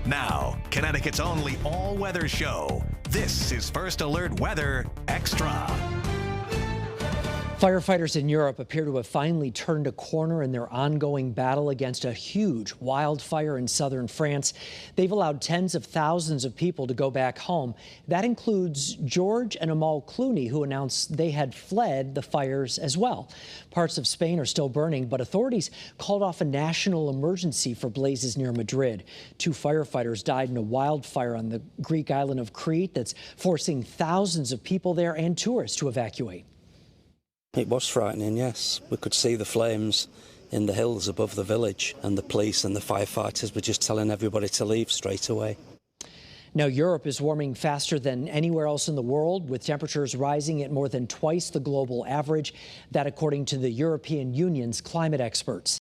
Now, Connecticut's only all-weather show. This is First Alert Weather Extra. Firefighters in Europe appear to have finally turned a corner in their ongoing battle against a huge wildfire in southern France. They've allowed tens of thousands of people to go back home. That includes George and Amal Clooney, who announced they had fled the fires as well. Parts of Spain are still burning, but authorities called off a national emergency for blazes near Madrid. 2 firefighters died in a wildfire on the Greek island of Crete that's forcing thousands of people there and tourists to evacuate. It was frightening, yes. We could see the flames in the hills above the village, and the police and the firefighters were just telling everybody to leave straight away. Now, Europe is warming faster than anywhere else in the world, with temperatures rising at more than twice the global average. That according to the European Union's climate experts.